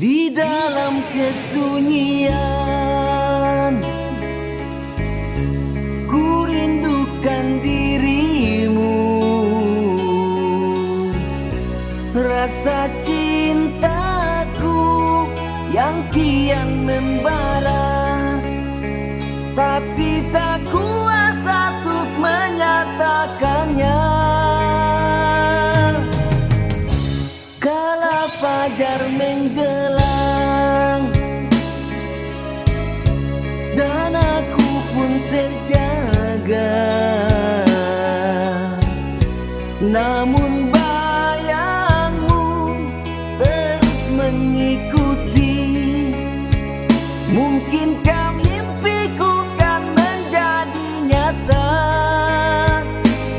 Di dalam kesunyian ku rindukan dirimu. Rasa cintaku yang kian membara, tapi tak kuasa untuk menyatakannya. Kala fajar menjelang dan aku pun terjaga, namun bayangmu terus mengikuti. Mungkinkah mimpiku kan menjadi nyata?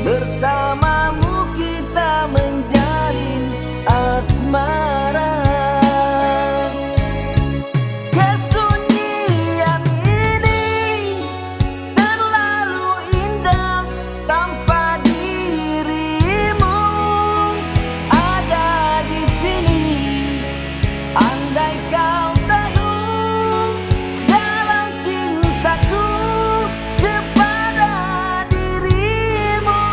Bersamamu kita menjalin asmara. Kesunyian ini terlalu indah tanpa dirimu ada di sini. Andai kau tahu dalam cintaku kepada dirimu.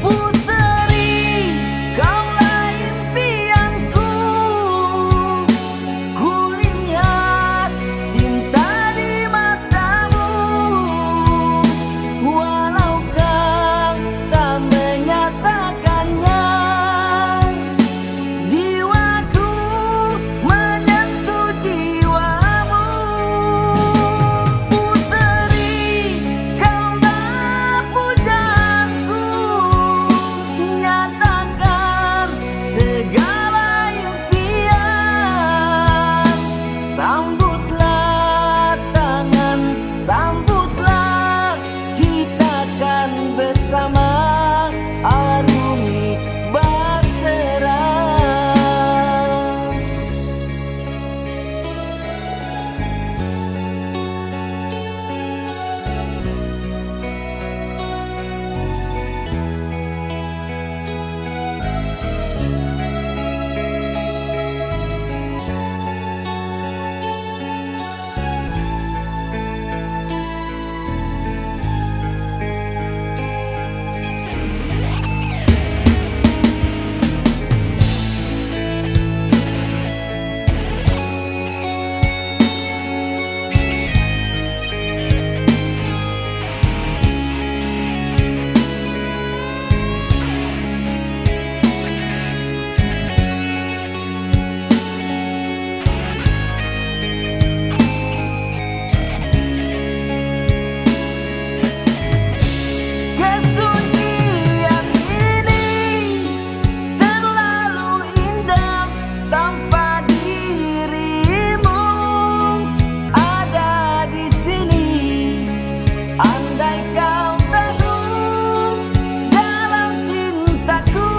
Puteri, kaulah impianku. Kulihat cinta di matamu, walau kau tak menyatakannya. Jiwaku menyentuh jiwamu. Puteri, kaulah pujaanku. Nyatakan segala impian. Sambutlah tangan, sambutlah, kita kan bersama arungi bahtera. Kesunyian ini terlalu indah tanpa dirimu ada di sini. Andai kau tahu dalam cintaku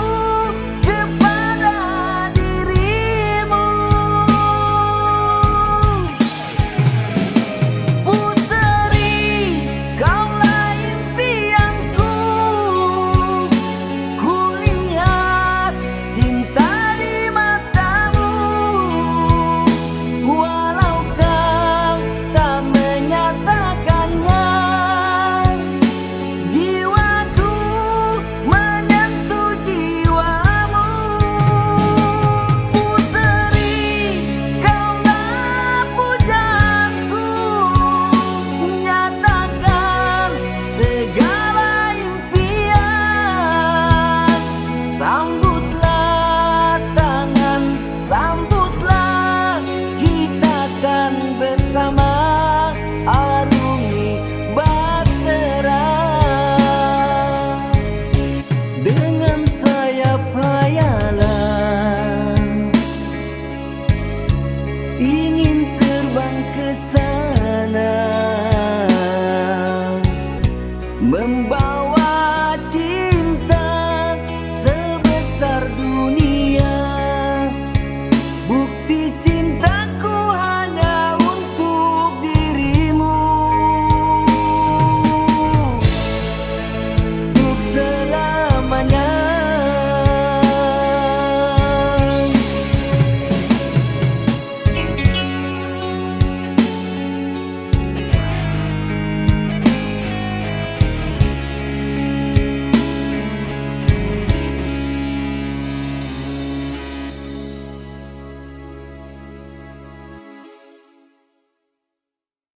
kepada dirimu. Puteri, kaulah impianku. Kulihat cinta di matamu, walau kau tak menyatakannya. Jiwaku menyentuh jiwamu. Puteri, kaulah pujaanku. Nyatakan segala impian. Sambutlah tangan, sambutlah, kita kan bersama arungi bahtera. Dengan sayap